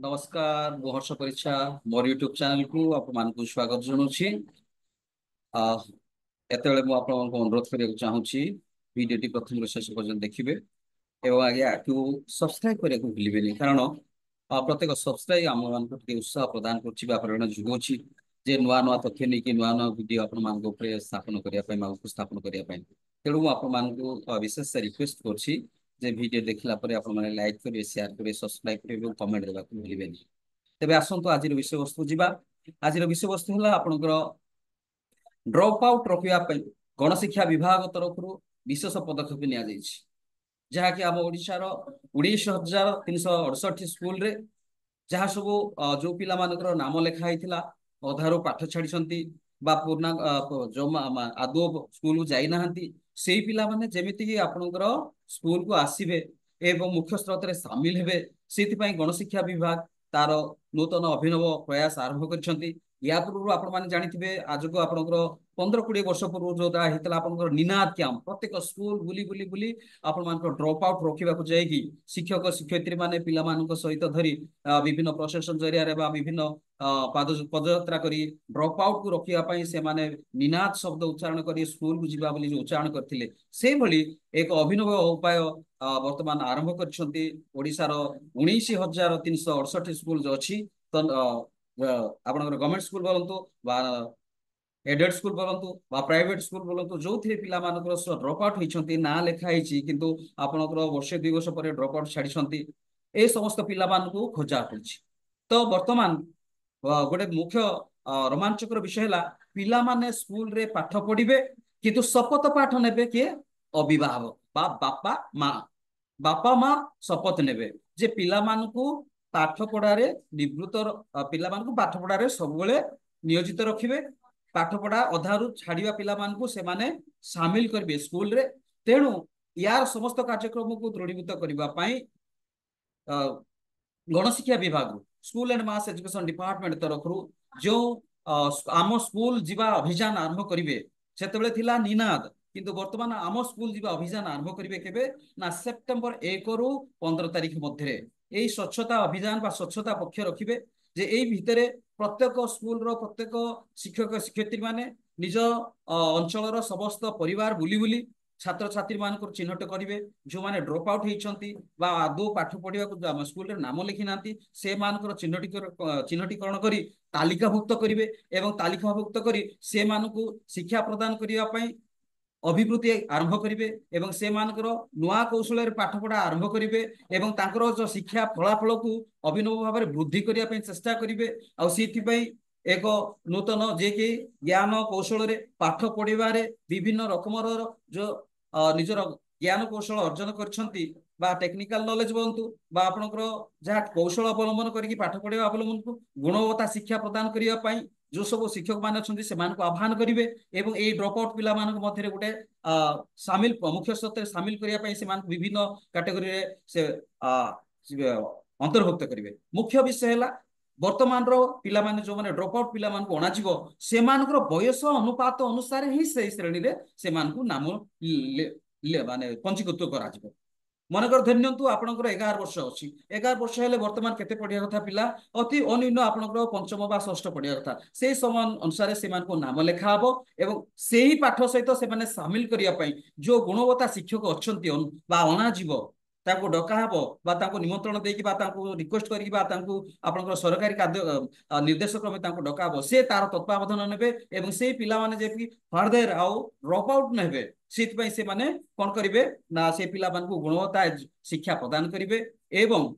नमस्कार मु हर्ष परीक्षा मोर यूट्यूब चैनल को आपको स्वागत जनाऊँगी। एतबे मु आपको अनुरोध करने चाहूँगी भिडियो प्रथम शेष पर्यटन देखिए एवं आगे आपको सब्सक्राइब करने को भूलें कारण प्रत्येक सब्सक्राइब आम मान उत्साह प्रदान कर जुगुच्छी जे नुआ नुआ तथ्य नहीं नुआ नुआ भिड आप स्थापन करने उपस्थापन करने तेणु मुझे विशेष रिक्वेस्ट कर भिडियो देखला लाइक करेंगे शेयर करेंगे सब्सक्राइब करेंगे कमेंट देवा भूलें। तेरे आसतु आज विषय वस्तु जा आज विषय वस्तु है आपंकर ड्रॉप आउट रखापी गणशिक्षा विभाग तरफ विशेष पदक्षेप नि जहाँकि आम ओडार 19,368 स्कूल रे जहाँ सब जो पिला मानकर नाम लेखा होता अधारू पाठ छाड़ी पूर्णा जो आदौ स्कूल जाना से पिला माने जेमिति आपणकर स्कूल को आसवे एवं मुख्य स्रोत में सामिल हेबे से गणशिक्षा विभाग तार नूतन अभिनव प्रयास आरंभ कर या पूर्व आपण जानी आज को आपंकर 15-20 वर्ष पूर्व जो होता निनाद कैंप प्रत्येक स्कूल बुली बुली बुली आपण ड्रॉप आउट रखा जाएगी शिक्षक शिक्षयित्री माने पिला सहित धरी विभिन्न प्रोसेसन जरिया विभिन्न पदयात्रा करी ड्रॉप आउट को रखापी से माने निनाद शब्द उच्चारण कर स्कूल को जीवा जो उच्चारण करते से भली एक अभिनव उपाय वर्तमान आरंभ कर 19,368 स्कूल जो अच्छी आप गवर्नमेंट स्कूल बोलतु एडेड स्कूल बोलतु प्राइवेट स्कूल बोलतु जो थे पिला ड्रॉप आउट होती ना लिखाई किंतु आपनकर वर्षे 2 वर्ष पर ड्रॉप आउट छाड़ी ए समस्त पिला खोजा पड़ी। तो वर्तमान गोटे मुख्य रोमांचकर विषय है पिला माने स्कूल रे पाठ पढ़े किंतु शपथ पाठ ने किए अभिभावक बापा माँ बापा माँ शपथ ने जे पिला पाठ पढ़ारे निवृत्त पिला पाठ पढ़ारे सब नियोजित रखिए पाठ पढ़ा अधारू छाड़ा पिला से माने सामिल करेंगे स्कूल रे तेणु यार समस्त कार्यक्रम को दृढ़ीभूत करने गणशिक्षा विभाग school and mass education department तरफ जो आम स्कूल जीवा अभियान आरंभ करेंगे से निनाद किंतु वर्तमान आम स्कूल जीवा अभियान आरंभ करेंगे केबे ना सेप्टेम्बर 1 रु 15 तारिख मध्य यही स्वच्छता अभियान बा स्वच्छता पक्ष रखिए जे यही भितर प्रत्येक स्कूल रो प्रत्येक शिक्षक शिक्षयित्री माने निज अंचल समस्त परिवार बुली बुली छात्र छात्री मान चिन्हट करेंगे जो माने ड्रॉप आउट होती आदौ पाठ पढ़ा स्कूल नाम लिखि ना से चिन्हटीकरण कर तालिकाभुक्त करेंगे एवं तालिकाभुक्त कर से शिक्षा प्रदान करने अभिवृद्धि आरंभ करेंगे एवं से नुआ कौशल पाठ पढ़ा आरंभ करेंगे एवं तांकर जो शिक्षा फलाफल को अभिनव भाव में वृद्धि करने चेष्टा करेंगे आउ एक नूतन जे कि ज्ञान कौशल रे पाठ पढ़ारे विभिन्न रकमर जो निजर ज्ञान कौशल अर्जन कर टेक्निकल नॉलेज बोलतु आपनकर जहाँ कौशल अवलंबन करके पाठ पढ़ा अवलंबन को गुणवत्ता शिक्षा प्रदान करने जो सब शिक्षक मान अच्छे से आह्वान करेंगे एवं ये ड्रॉप आउट पिला मध्य गोटे सामिल मुख्य स्रोत सामिल करने से विभिन्न कैटेगरी से अंतर्भुक्त करेंगे। मुख्य विषय है वर्तमान पिला माने जो माने ड्रॉप आउट पिला मान को अणाजिवो से मानकर बयस अनुपात अनुसार ही से श्रेणी रे से मान को नाम माने पंजीकृत करा जिवो मनकर धन्यंतु आपनकर 11 वर्ष अच्छी 11 वर्ष हेले वर्तमान केते पढ़िया कथा पिला अति अनिन्न आपनकर पंचम बा षष्ठ पढ़िया कथा से समय अनुसार से मान को नाम लेखा हबो एवं सेही पाठ सहित से माने शामिल करिया पई जो गुणवत्ता शिक्षक अच्छंती बा अणा जीवो ताको डका हबो बा ताको निमंत्रण देकी बा ताको रिक्वेस्ट करी बा ताको आपनकर सरकारी कार्य निर्देश क्रमे ताको डका हबो से तार तत्वावधान नेबे एवं से पिला माने जे कि फर्दर आउ ड्रॉप आउट नेबे से से माने कौन करेंगे ना से पिला को गुणवत्ता शिक्षा प्रदान करेंगे एवं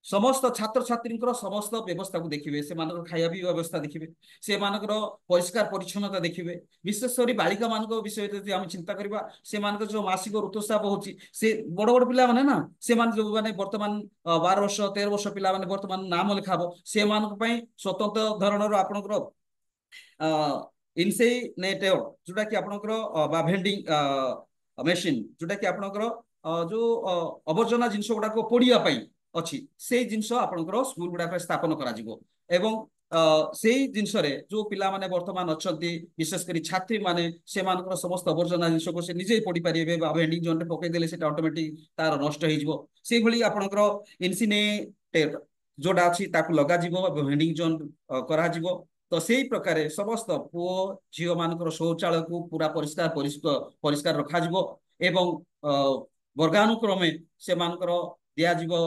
समस्त छात्र छात्री समस्त व्यवस्था को देखिए से खाया भी व्यवस्था देखिए से परिष्कार परिच्छन्नता देखिए विशेषकर बालिका मान विषय यदि आम चिंता करवा से जो मासिक ऋतुस्राव होची से बड़ बड़ पिला माने ना से जो माने वर्तमान 12 वर्ष 13 वर्ष पिला माने वर्तमान नाम लिखा से स्वतंत्र धरणर आपणकर इनसेनेटर जोटा कि आपणकर भेंडिंग मेसीन जोटा कि आपणकर जो अवर्जना जिनस गुड़ाक पोड़िया अच्छी से जिनस आपणकर स्कूल गुड़ाक स्थापन करा जिवो एवं से जिनस जो पिला माने वर्तमान अच्छा विशेषकर छात्री माने से समस्त अवर्जना जिनस को से निजे पढ़ी पारे भेंडिंग जोन पकईदे से ऑटोमेटिक तार नष्ट हो आपणकर इनसिनेटर जोड़ा अच्छी ताकू लगा जिवो भेंडिंग जोन करा जिवो तो सेही प्रकार समस्त पुओ झील मान शौचालय को पूरा परिष्कार परिष्कार रखा जिवो एवं वर्गानुक्रमे से मानकर दिया जीवो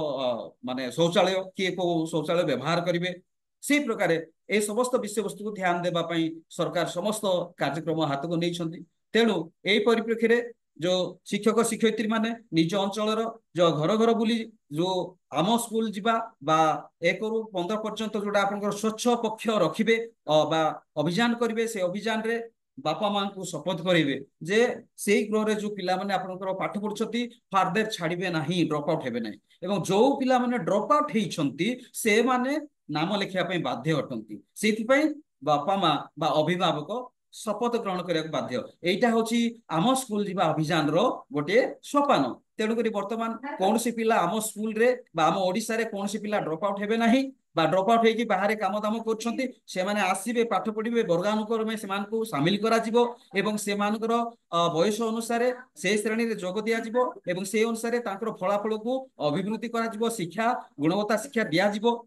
माने शौचालय किए को शौचालय व्यवहार करेंगे से प्रकार ए समस्त विषय वस्तु को ध्यान देवा पई सरकार समस्त कार्यक्रम हाथ को नहीं तेणु यही परिप्रेक्षी रे जो शिक्षक शिक्षयित्री माने निज अंचल जो घर घर बुली जो आम स्कूल जीवा बा 1 ରୁ 15 पर्यंत जोटा आपन स्वच्छ पक्ष रखिबे बा अभियान करिवे से अभियान रे बापा मां को शपथ करेंगे जे से गृह रे जो पिला माने आपनकर पाठ पढ़ुछंती फार्दर छाड़िबे नाही ड्रॉप आउट हेबे नाही एवं जो पिला माने ड्रॉप आउट हेइछंती से माने नाम लिखिया पई बाध्य अटंती सेति पई बापा मां बा अभिभावक शपथ ग्रहण करने बाध्य एटा होची आम स्कूल जीवा अभियान रो गोटे सोपान तेणुक बर्तमान कौन सी पिला आम स्कूल रे बा आम ओडिसा रे कौन सी पिला ड्रॉप आउट हेबे नाही बा ड्रॉप आउट हेकी बाहर काम दाम करछंती से माने आसीबे पाठ पढ़िबे वर्गानुक्रमे से मान को शामिल करा जिवो एवं से मानकर बयस अनुसार से श्रेणी रे जोग दिया जिवो एवं से अनुसार तांकर फलाफल को अभिवृद्धि करा जिवो शिक्षा गुणवत्ता शिक्षा दिया जिवो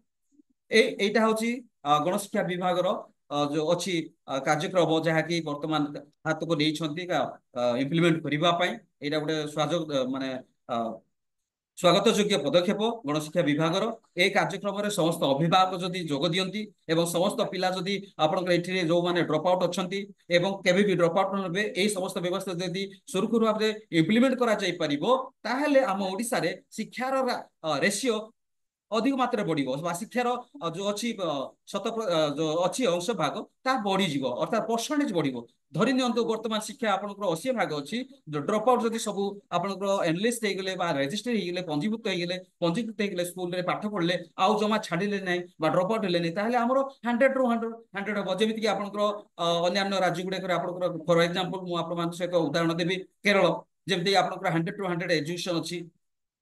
एटा होची गणशिक्षा विभाग रो जो अच्छी कार्यक्रम जहाँकि वर्तमान हाथ को नहीं इम्प्लीमेंट करने यहाँ गोटे माने स्वागत योग्य पदक्षेप गणशिक्षा विभाग ए कार्यक्रम में समस्त अभिभावक जदि जोग दियंती एवं समस्त पिला जदि आपनकर एठी जो माने ड्रॉप आउट अछंती एवं केबे भी ड्रॉप आउट नबे ए समस्त व्यवस्था जदि सुरखुर भाव में इम्प्लीमेंट करा जाय परिबो ताहेले हम ओडिसा रे शिक्षार रेशियो अधिक मात्रा बढ़ शिक्षार जो अच्छी जो अच्छी अंश भाग ता बढ़ी अर्थात परसेंटेज बढ़ धरी नियंतु वर्तमान शिक्षा आपनकर 80 भाग अच्छी जो ड्रॉप आउट जदि सब आपनकर एनलिस्ट हो गले बा रजिस्टर हो गले पंजीकृत हो गले स्कूल रे पाठ पढ़ले आउ जमा छाड़िले नहीं बा ड्रॉप आउट हेले नहीं ताहले हमरो 100 ରୁ 100 हम जेमिति कि आपनकर अन्य राज्य गुडे आपनकर फॉर एग्जांपल मु आपन सहित उदाहरण देबी केरल जेमिति आपनकर 100 ରୁ 100 एजुकेशन अच्छी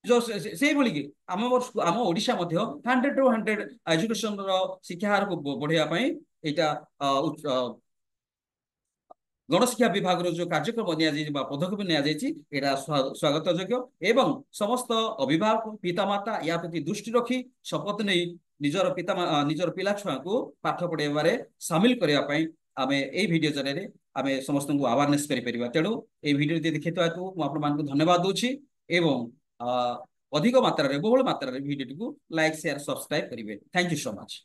जो से भली कि आम ओडिशा मध्य 100 ରୁ 100 एजुकेशन शिक्षा हार को बढ़ावा यहाँ गणशिक्षा विभाग जो कार्यक्रम निया पदक्षेप निया स्वागत योग्य एवं समस्त अभिभावक पितामाता या प्रति दृष्टि रखी शपथ नहीं निजर निजर पिला छुआ को पाठ पढ़ाइबारे सामिल करने आम यही वीडियो जरिए आम समस्त को अवेयरनेस करें तेणु ये वीडियो देखी मुझे धन्यवाद दूची एवं अधिक मात्रा बहुल मात्रा वीडियो को लाइक शेयर सब्सक्राइब करेंगे थैंक यू सो मच।